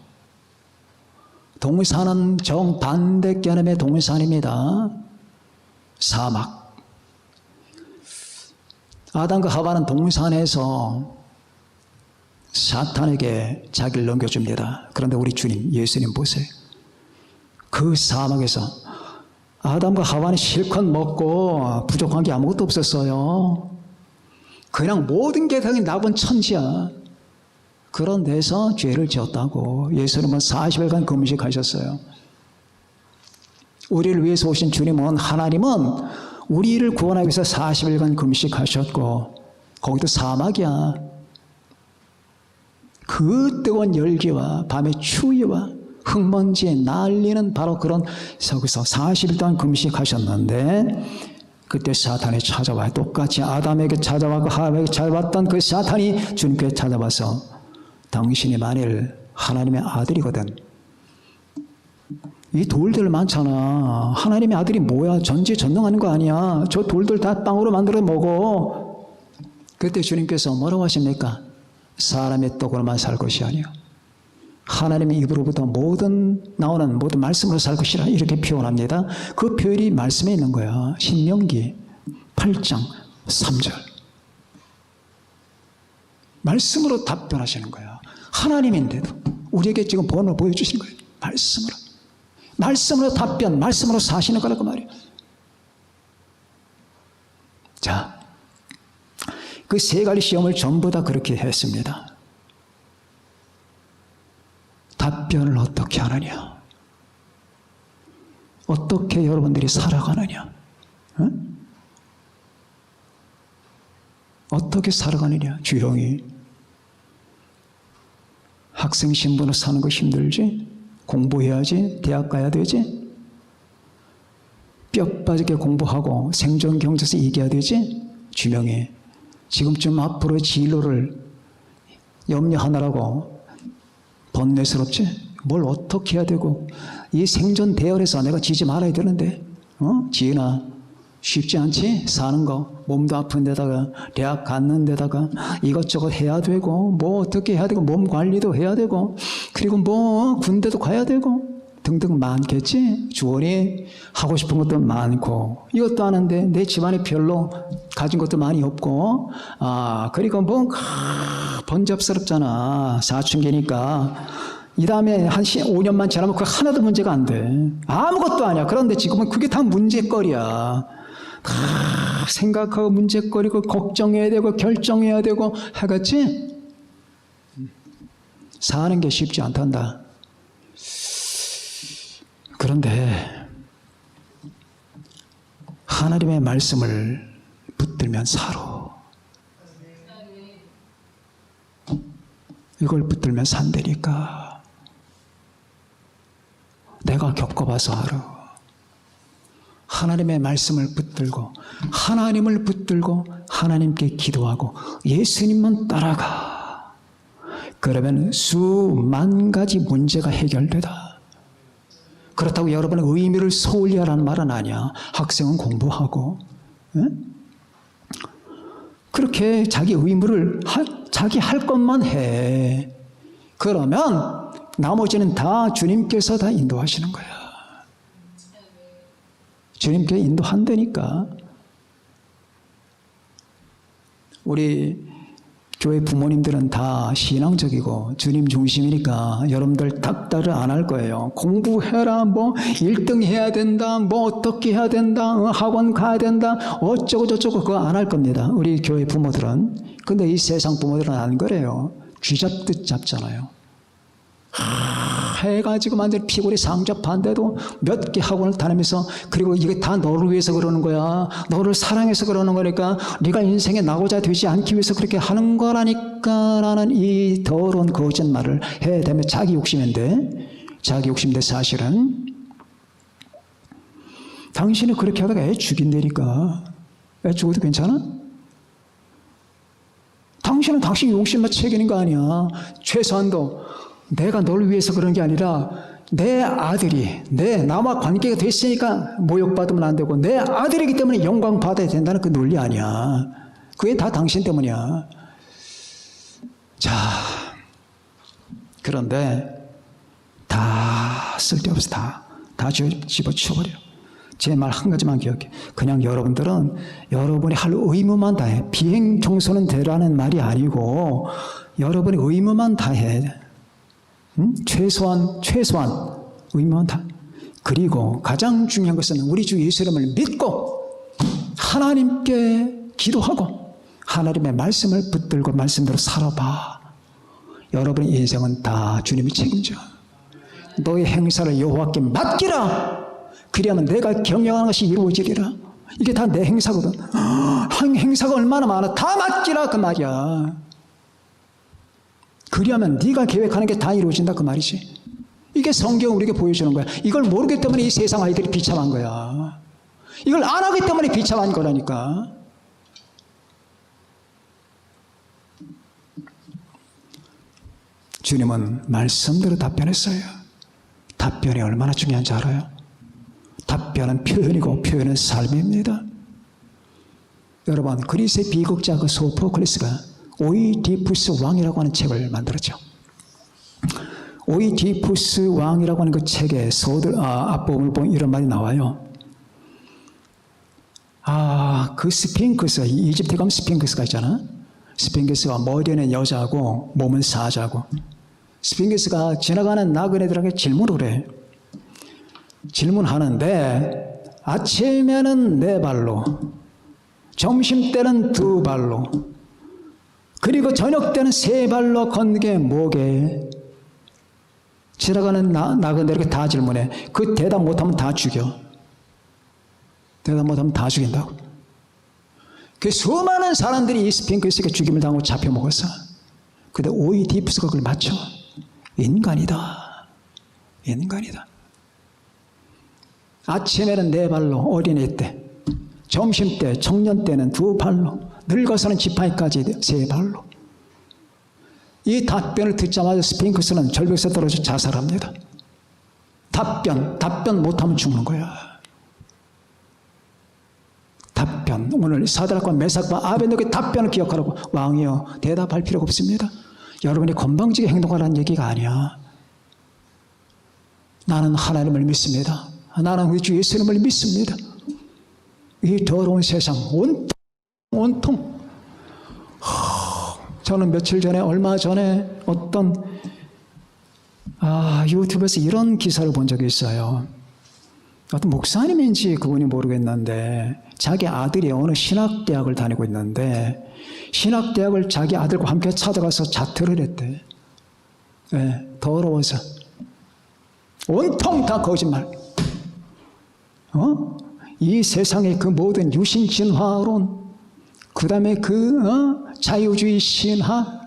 동산은 정반대 개념의 동산입니다. 사막. 아담과 하와는 동산에서 사탄에게 자기를 넘겨줍니다. 그런데 우리 주님 예수님 보세요. 그 사막에서 아담과 하와는 실컷 먹고 부족한 게 아무것도 없었어요. 그냥 모든 게 당연히 나쁜 천지야. 그런 데서 죄를 지었다고. 예수님은 40일간 금식하셨어요. 우리를 위해서 오신 주님은, 하나님은 우리를 구원하기 위해서 40일간 금식하셨고, 거기도 사막이야. 그 뜨거운 열기와 밤의 추위와 흙먼지에 날리는 바로 그런 거기서 40일 동안 금식하셨는데 그때 사탄이 찾아와요. 똑같이 아담에게 찾아와고 하와에게 찾아왔던 그 사탄이 주님께 찾아와서 당신이 만일 하나님의 아들이거든. 이 돌들 많잖아. 하나님의 아들이 뭐야? 전지전능하는 거 아니야? 저 돌들 다 빵으로 만들어 먹어. 그때 주님께서 뭐라고 하십니까? 사람의 떡으로만 살 것이 아니요 하나님의 입으로부터 나오는 모든 말씀으로 살 것이라 이렇게 표현합니다. 그 표현이 말씀에 있는 거야. 신명기 8장 3절. 말씀으로 답변하시는 거야. 하나님인데도 우리에게 지금 본을 보여주신 거예요. 말씀으로. 말씀으로 답변, 말씀으로 사시는 거라고 말이에요. 자, 그 세 가지 시험을 전부 다 그렇게 했습니다. 답변을 어떻게 하느냐? 어떻게 여러분들이 살아가느냐? 응? 어떻게 살아가느냐? 조용히. 학생 신분으로 사는 거 힘들지? 공부해야지? 대학 가야 되지? 뼈 빠지게 공부하고 생존 경제에서 이겨야 되지? 주명해. 지금쯤 앞으로 진로를 염려하느라고 번뇌스럽지? 뭘 어떻게 해야 되고 이 생존 대열에서 내가 지지 말아야 되는데 지은아 쉽지 않지? 사는 거 몸도 아픈 데다가 대학 갔는 데다가 이것저것 해야 되고 뭐 어떻게 해야 되고 몸 관리도 해야 되고 그리고 뭐 군대도 가야 되고 등등 많겠지? 주원이 하고 싶은 것도 많고 이것도 하는데 내 집안에 별로 가진 것도 많이 없고 그리고 뭐 번잡스럽잖아. 사춘기니까 이 다음에 한 5년만 지나면 그거 하나도 문제가 안 돼. 아무것도 아니야. 그런데 지금은 그게 다 문제거리야. 생각하고 문제거리고 걱정해야 되고 결정해야 되고 하겠지? 사는 게 쉽지 않단다. 그런데 하나님의 말씀을 붙들면 살아. 이걸 붙들면 산다니까. 내가 겪어봐서 알아. 하나님의 말씀을 붙들고 하나님을 붙들고 하나님께 기도하고 예수님만 따라가. 그러면 수만 가지 문제가 해결되다. 그렇다고 여러분의 의미를 소홀히 하라는 말은 아니야. 학생은 공부하고 그렇게 자기 의무를 자기 할 것만 해. 그러면 나머지는 다 주님께서 다 인도하시는 거야. 주님께 인도한다니까. 우리 교회 부모님들은 다 신앙적이고 주님 중심이니까 여러분들 닥달을 안 할 거예요. 공부해라, 뭐 1등 해야 된다, 뭐 어떻게 해야 된다, 학원 가야 된다, 어쩌고 저쩌고 그거 안 할 겁니다. 우리 교회 부모들은. 근데 이 세상 부모들은 안 그래요. 쥐잡듯 잡잖아요. 해가지고 완전 피골이 상접한데도 몇 개 학원을 다니면서 그리고 이게 다 너를 위해서 그러는 거야. 너를 사랑해서 그러는 거니까 네가 인생에 나고자 되지 않기 위해서 그렇게 하는 거라니까 라는 이 더러운 거짓말을 해대면 자기 욕심인데 사실은 당신이 그렇게 하다가 애 죽인다니까. 애 죽어도 괜찮아? 당신은 당신 욕심만 책임인 거 아니야. 최소한도 내가 널 위해서 그런 게 아니라 내 아들이 나와 관계가 됐으니까 모욕받으면 안 되고 내 아들이기 때문에 영광 받아야 된다는 그 논리 아니야. 그게 다 당신 때문이야. 자, 그런데 다 쓸데없어. 다 집어치워버려. 제 말 한 가지만 기억해. 그냥 여러분들은 여러분이 할 의무만 다 해. 비행 청소는 되라는 말이 아니고 여러분이 의무만 다 해. 최소한 의무만 다. 그리고 가장 중요한 것은 우리 주 예수님을 믿고 하나님께 기도하고 하나님의 말씀을 붙들고 말씀대로 살아봐. 여러분의 인생은 다 주님이 책임져. 너의 행사를 여호와께 맡기라. 그리하면 내가 경영하는 것이 이루어지리라. 이게 다 내 행사거든. 행사가 얼마나 많아. 다 맡기라 그 말이야. 그리하면 네가 계획하는 게 다 이루어진다 그 말이지. 이게 성경 우리에게 보여주는 거야. 이걸 모르기 때문에 이 세상 아이들이 비참한 거야. 이걸 안 하기 때문에 비참한 거라니까. 주님은 말씀대로 답변했어요. 답변이 얼마나 중요한지 알아요? 답변은 표현이고 표현은 삶입니다. 여러분, 그리스의 비극자 그 소포클레스가 오이디푸스 왕이라고 하는 책을 만들었죠. 오이디푸스 왕이라고 하는 그 책의 앞부분을 보면 이런 말이 나와요. 그 스핑크스, 이집트 가면 스핑크스가 있잖아. 스핑크스가 머리는 여자고 몸은 사자고, 스핑크스가 지나가는 나그네들에게 질문을 해. 질문하는데 아침에는 4발로, 점심 때는 2발로, 그리고 저녁 때는 3발로 걷는 게 뭐게? 지나가는 나그네들에게 다 질문해. 그 대답 못하면 다 죽여. 대답 못하면 다 죽인다고. 그 수많은 사람들이 이 스핑크스에게 죽임을 당하고 잡혀먹었어. 근데 오이디푸스가 그걸 맞춰. 인간이다. 인간이다. 아침에는 4발로 어린애 때, 점심 때, 청년 때는 2발로, 늙어서는 지팡이까지 3발로. 이 답변을 듣자마자 스핑크스는 절벽에서 떨어져 자살합니다. 답변 못하면 죽는 거야. 답변. 오늘 사드락과 메삭과 아벤노의 답변을 기억하라고. 왕이여, 대답할 필요가 없습니다. 여러분이 건방지게 행동하라는 얘기가 아니야. 나는 하나님을 믿습니다. 나는 우리 주 예수님을 믿습니다. 이 더러운 세상 온통 저는 며칠 전에, 얼마 전에 어떤 유튜브에서 이런 기사를 본 적이 있어요. 어떤 목사님인지 그분이 모르겠는데 자기 아들이 어느 신학대학을 다니고 있는데 신학대학을 자기 아들과 함께 찾아가서 자퇴를 했대. 네, 더러워서. 온통 다 거짓말. 이 세상의 그 모든 유신 진화론, 그 다음에 자유주의 신화,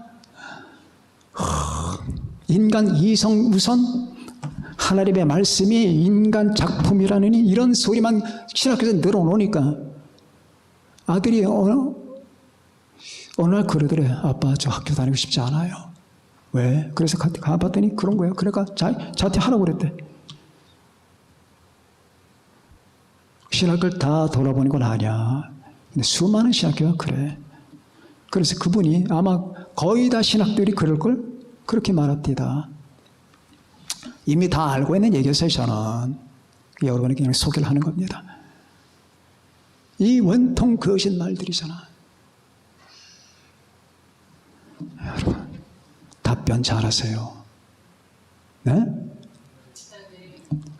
인간 이성 우선, 하나님의 말씀이 인간 작품이라느니 이런 소리만 신학교에서 늘어놓으니까 아들이 어느 날 그러더래. 아빠, 저 학교 다니고 싶지 않아요. 왜? 그래서 가봤더니 그런 거예요. 그러니까 자퇴하라고 그랬대. 신학교를 다 돌아보는 건 아니야. 근데 수많은 신학교가 그래. 그래서 그분이 아마 거의 다 신학들이 그럴 걸 그렇게 말합니다. 이미 다 알고 있는 얘기였어요, 저는. 여러분에게 그냥 소개를 하는 겁니다. 이 원통 거짓말들이잖아. 여러분, 답변 잘하세요. 네?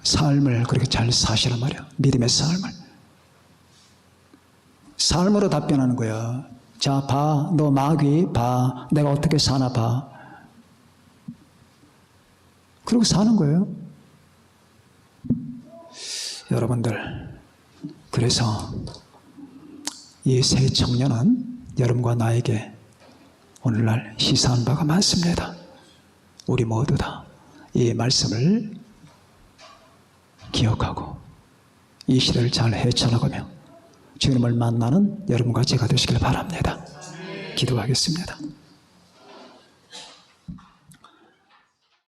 삶을 그렇게 잘 사시란 말이야. 믿음의 삶을. 삶으로 답변하는 거야. 자, 봐. 너 마귀 봐. 내가 어떻게 사나 봐. 그러고 사는 거예요. 여러분들, 그래서 이 새 청년은 여러분과 나에게 오늘날 시사한 바가 많습니다. 우리 모두 다 이 말씀을 기억하고 이 시대를 잘 헤쳐나가며 주님을 만나는 여러분과 제가 되시길 바랍니다. 기도하겠습니다.